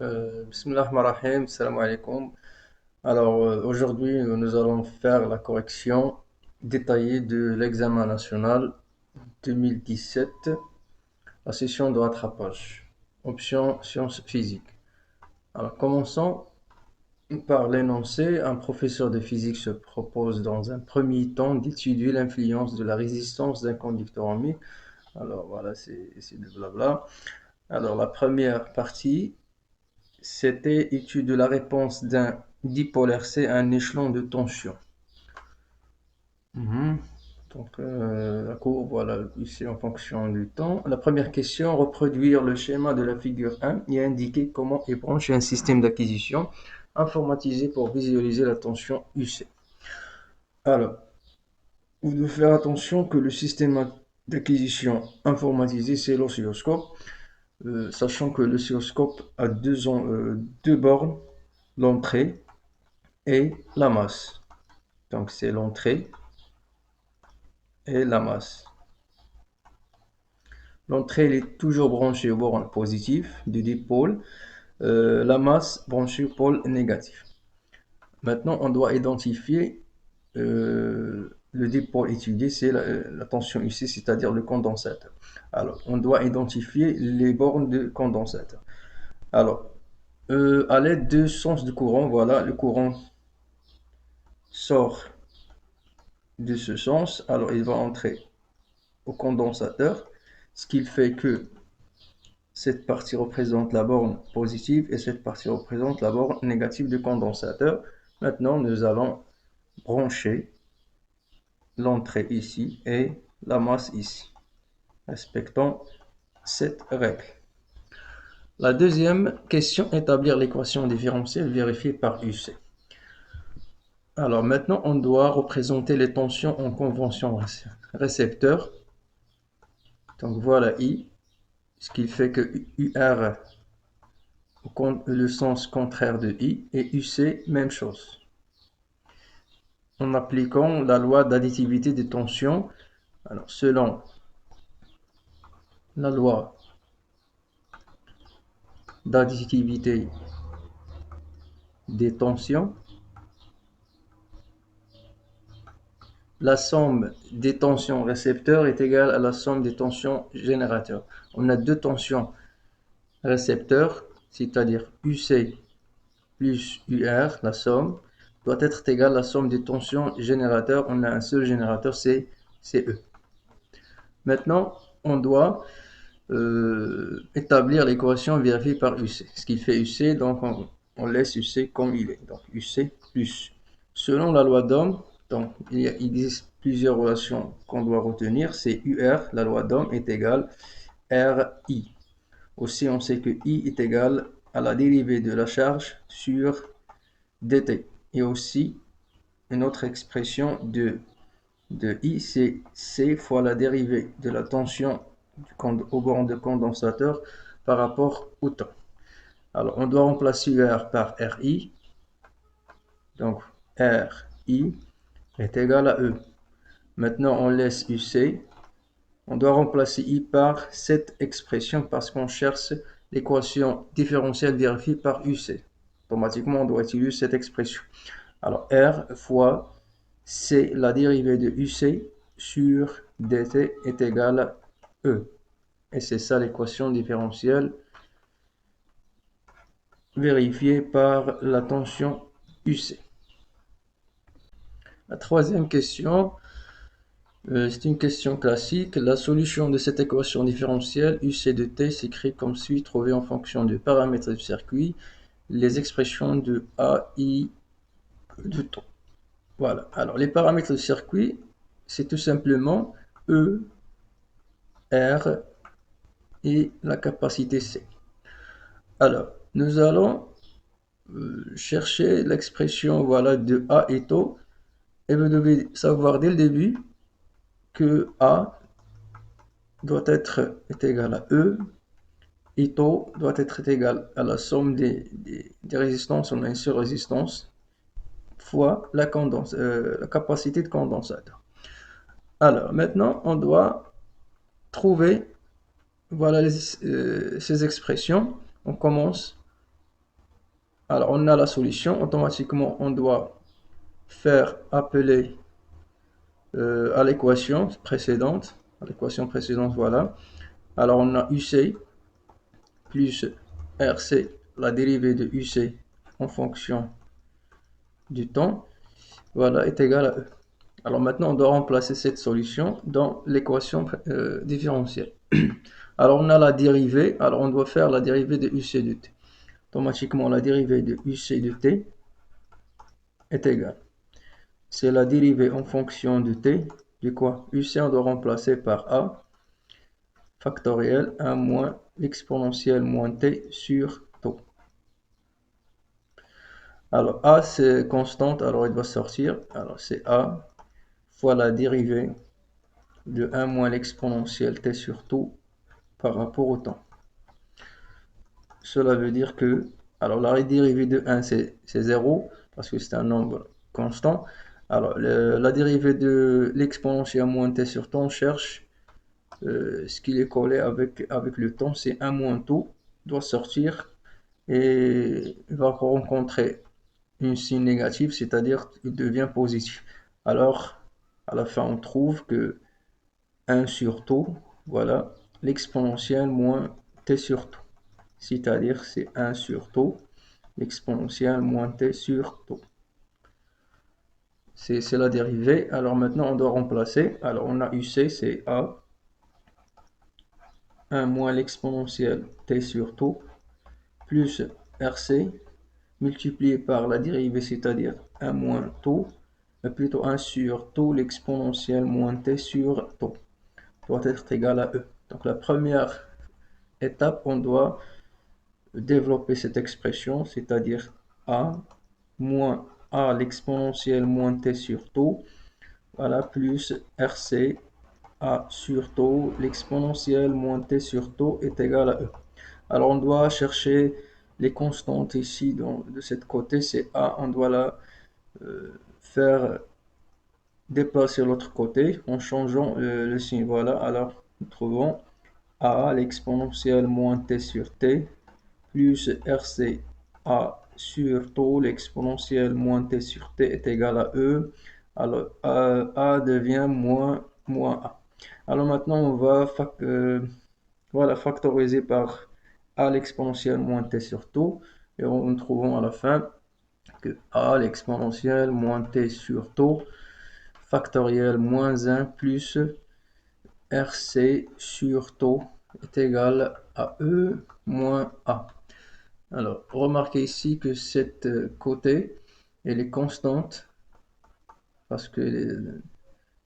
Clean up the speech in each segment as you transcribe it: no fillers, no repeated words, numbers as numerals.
Bismillah ar-Rahman ar-Rahim, salam alaikum. Alors aujourd'hui, nous allons faire la correction détaillée de l'examen national 2017, la session de rattrapage, option sciences physiques. Alors commençons par l'énoncé. Un professeur de physique se propose dans un premier temps d'étudier l'influence de la résistance d'un conducteur en Mi. Alors voilà, c'est du blabla. Alors la première partie, c'était étude de la réponse d'un dipolaire C à un échelon de tension. Donc, la courbe, voilà, ici en fonction du temps. La première question, reproduire le schéma de la figure 1 et indiquer comment est branché un système d'acquisition informatisé pour visualiser la tension UC. Alors, vous devez faire attention que le système d'acquisition informatisé, c'est l'oscilloscope, sachant que l'oscilloscope a deux bornes, l'entrée et la masse. Donc c'est l'entrée et la masse. L'entrée elle est toujours branchée au borne positif du dipôle, la masse branchée au pôle négatif. Maintenant, on doit identifier le dipôle étudié, c'est la tension UC, c'est-à-dire le condensateur. Alors, on doit identifier les bornes de condensateur. Alors, à l'aide de sens de courant, voilà, le courant sort de ce sens, alors il va entrer au condensateur, ce qui fait que cette partie représente la borne positive et cette partie représente la borne négative du condensateur. Maintenant, nous allons brancher l'entrée ici et la masse ici, respectant cette règle. La deuxième question, établir l'équation différentielle vérifiée par UC. Alors maintenant, on doit représenter les tensions en convention récepteur. Donc voilà I, ce qui fait que UR, le sens contraire de I, et UC, même chose. En appliquant la loi d'additivité des tensions, alors selon la loi d'additivité des tensions, la somme des tensions récepteurs est égale à la somme des tensions générateurs. On a deux tensions récepteurs, c'est-à-dire UC plus UR, la somme, doit être égale à la somme des tensions générateurs. On a un seul générateur, c'est CE. Maintenant, on doit établir l'équation vérifiée par UC. Ce qui fait UC, donc on laisse UC comme il est. Donc UC plus. Selon la loi d'Ohm, donc il existe plusieurs relations qu'on doit retenir. C'est UR, la loi d'Ohm, est égale RI. Aussi, on sait que I est égal à la dérivée de la charge sur dt. Et aussi, une autre expression de I, c'est C fois la dérivée de la tension au borne de condensateur par rapport au temps. Alors, on doit remplacer UR par RI. Donc, RI est égal à E. Maintenant, on laisse UC. On doit remplacer I par cette expression parce qu'on cherche l'équation différentielle vérifiée par UC. Automatiquement, on doit utiliser cette expression. Alors, R fois C, la dérivée de UC sur dt est égale à E. Et c'est ça l'équation différentielle vérifiée par la tension UC. La troisième question, c'est une question classique. La solution de cette équation différentielle UC de t s'écrit comme suit, trouvée en fonction du paramètre du circuit, les expressions de A, I, de temps. Voilà. Alors, les paramètres du circuit, c'est tout simplement E, R et la capacité C. Alors, nous allons chercher l'expression voilà, de A et taux. Et vous devez savoir dès le début que A est égal à E et taux doit être égal à la somme des résistances. On a une seule résistance fois la capacité de condensateur. Alors, maintenant, on doit trouver voilà ces expressions. On commence Alors, on a la solution. Automatiquement, on doit faire appeler à l'équation précédente. Voilà. Alors, on a UC plus RC, la dérivée de UC en fonction du temps, voilà, est égal à E. Alors maintenant, on doit remplacer cette solution dans l'équation différentielle. Alors, on a la dérivée. Alors, on doit faire la dérivée de UC de t. Automatiquement, la dérivée de UC de t est égale. C'est la dérivée en fonction de t. Du quoi? UC, on doit remplacer par A factoriel 1 moins l'exponentielle moins t sur taux. Alors, A, c'est constante. Alors, il va sortir. Alors, c'est A fois la dérivée de 1 moins l'exponentielle t sur taux par rapport au temps. Cela veut dire que, alors la dérivée de 1 c'est 0 parce que c'est un nombre constant. Alors la dérivée de l'exponentielle moins t sur temps, on cherche ce qui est collé avec le temps, c'est 1 moins tout, doit sortir et il va rencontrer une signe négative, c'est-à-dire il devient positif. Alors à la fin on trouve que 1 sur tout, voilà, l'exponentielle moins t sur tout. C'est-à-dire c'est 1 sur taux, l'exponentielle moins t sur taux. C'est la dérivée. Alors maintenant, on doit remplacer. Alors on a UC, c'est A, 1 moins l'exponentielle t sur taux, plus RC, multiplié par la dérivée, c'est-à-dire 1 moins taux, plutôt 1 sur taux, l'exponentielle moins t sur taux, doit être égal à E. Donc la première étape, on doit développer cette expression, c'est-à-dire A moins A l'exponentielle moins t sur taux, voilà, plus RC A sur taux, l'exponentielle moins t sur taux est égal à E. Alors on doit chercher les constantes ici, de cette côté c'est A, on doit la faire déplacer l'autre côté en changeant le signe, voilà, alors nous trouvons A l'exponentielle moins t sur t, plus RC A sur taux, l'exponentielle moins t sur t est égal à E. Alors A devient moins A. Alors maintenant on va voilà, factoriser par A l'exponentielle moins t sur taux. Et nous trouvons à la fin que A l'exponentielle moins t sur taux factoriel moins 1 plus RC sur taux est égal à E moins A. Alors, remarquez ici que cette côté, elle est constante parce que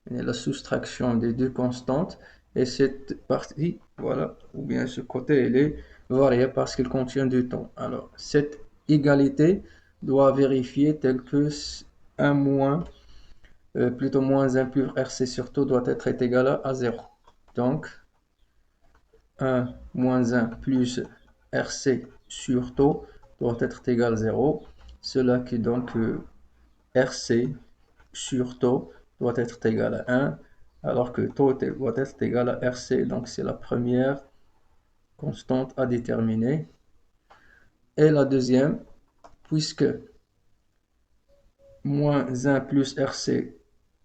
la soustraction des deux constantes. Et cette partie, voilà, ou bien ce côté, elle est variable parce qu'elle contient du temps. Alors, cette égalité doit vérifier tel que 1 moins, plutôt moins 1 plus RC sur taux doit être égal à 0. Donc, 1 moins 1 plus RC sur taux doit être égal à 0. Cela qui donne que RC sur taux doit être égal à 1, alors que taux doit être égal à RC. Donc c'est la première constante à déterminer. Et la deuxième, puisque moins 1 plus RC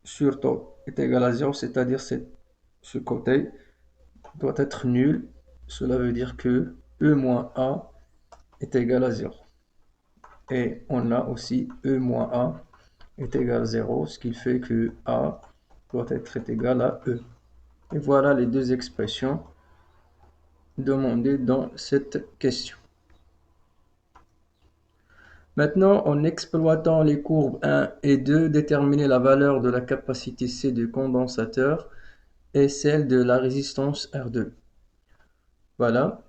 sur taux est égal à 0, c'est-à-dire ce côté doit être nul. Cela veut dire que E moins A est égal à 0. Et on a aussi E moins A est égal à 0, ce qui fait que A doit être égal à E. Et voilà les deux expressions demandées dans cette question. Maintenant, en exploitant les courbes 1 et 2, déterminer la valeur de la capacité C du condensateur et celle de la résistance R2. Voilà.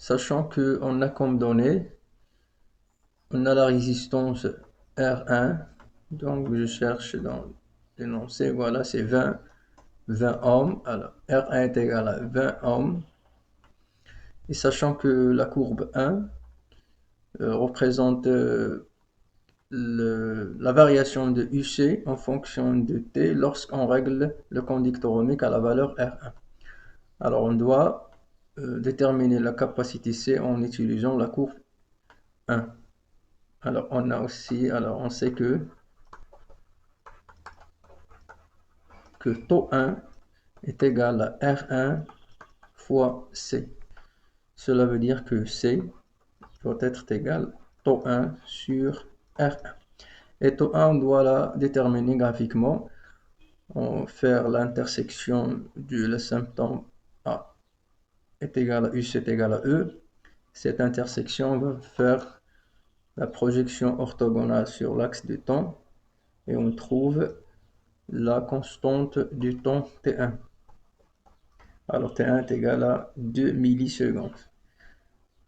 Sachant qu'on a comme données, on a la résistance R1, donc je cherche dans l'énoncé, voilà, c'est 20 ohms. Alors, R1 est égal à 20 ohms. Et sachant que la courbe 1 représente la variation de UC en fonction de T lorsqu'on règle le conducteur ohmique à la valeur R1. Alors on doit déterminer la capacité C en utilisant la courbe 1. Alors, on a aussi, alors on sait que taux 1 est égal à R1 fois C. Cela veut dire que C doit être égal à taux 1 sur R1. Et taux 1, on doit la déterminer graphiquement. On va faire l'intersection du symptôme A est égal à U, c'est égal à E. Cette intersection va faire la projection orthogonale sur l'axe du temps et on trouve la constante du temps T1. Alors T1 est égal à 2 millisecondes.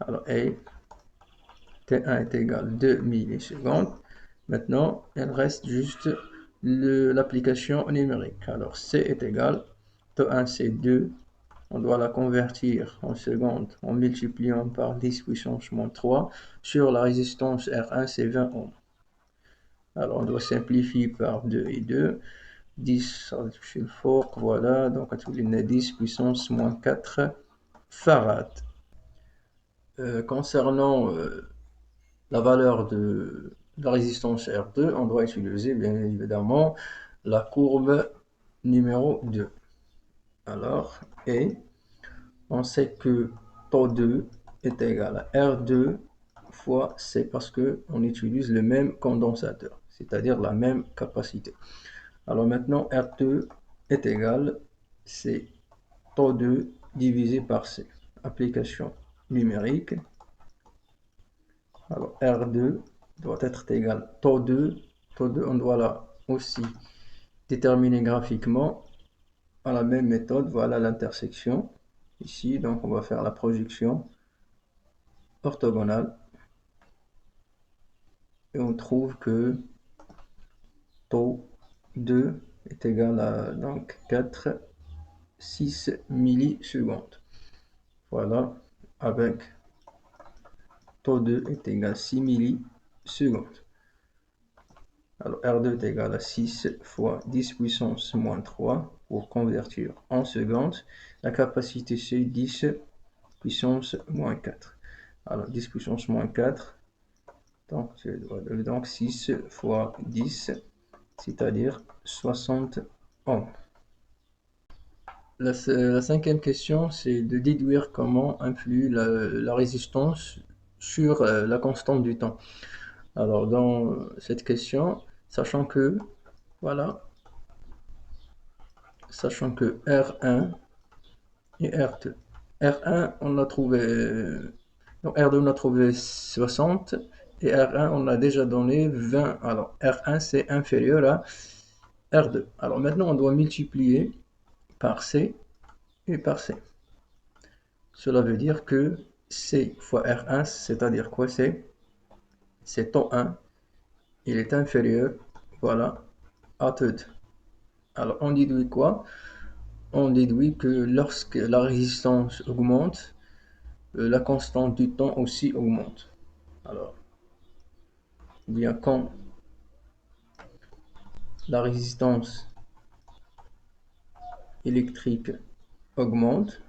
Alors T1 est égal à 2 millisecondes. Maintenant, il reste juste l'application numérique. Alors C est égal, T1 c'est 2. On doit la convertir en secondes en multipliant par 10 puissance moins 3 sur la résistance R1, c'est 20 ohms. Alors on doit simplifier par 2 et 2. 10 sur le fork, voilà, donc on a 10 puissance moins 4 farad. Concernant la valeur de la résistance R2, on doit utiliser bien évidemment la courbe numéro 2. Alors, et on sait que taux 2 est égal à R2 fois C parce qu'on utilise le même condensateur, c'est-à-dire la même capacité. Alors maintenant, R2 est égal, c'est taux 2 divisé par C. Application numérique. Alors R2 doit être égal à taux 2. Taux 2, on doit là aussi déterminer graphiquement à la même méthode. Voilà l'intersection. Ici, donc on va faire la projection orthogonale. Et on trouve que taux 2 est égal à donc 4, 6 millisecondes. Voilà, avec taux 2 est égal à 6 millisecondes. Alors R2 est égal à 6 fois 10 puissance moins 3 pour convertir en secondes. La capacité c'est 10 puissance moins 4. Alors 10 puissance moins 4, donc 6 fois 10, c'est-à-dire 60 ohms. La cinquième question, c'est de déduire comment influe la résistance sur la constante du temps. Alors, dans cette question, sachant que, voilà, sachant que R1 et R2. R1, on a trouvé, donc R2, on a trouvé 60 et R1, on a déjà donné 20. Alors, R1, c'est inférieur à R2. Alors, maintenant, on doit multiplier par C et par C. Cela veut dire que C fois R1, c'est-à-dire quoi? C'est taux 1, il est inférieur, voilà, à taux 2. Alors, on déduit quoi? On déduit que lorsque la résistance augmente, la constante du temps aussi augmente. Alors, bien quand la résistance électrique augmente,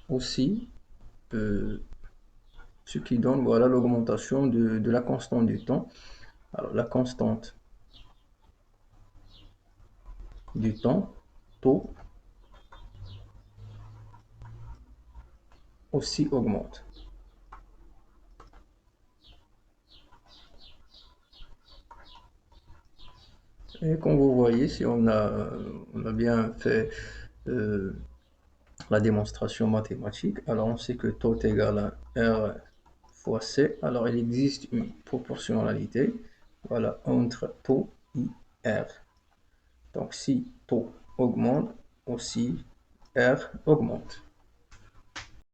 aussi, ce qui donne voilà l'augmentation de la constante du temps. Alors, la constante du temps, taux, aussi augmente. Et comme vous voyez, si on a bien fait la démonstration mathématique, alors on sait que taux est égal à R fois C. Alors il existe une proportionnalité, voilà, entre taux et R. Donc si taux augmente, aussi R augmente.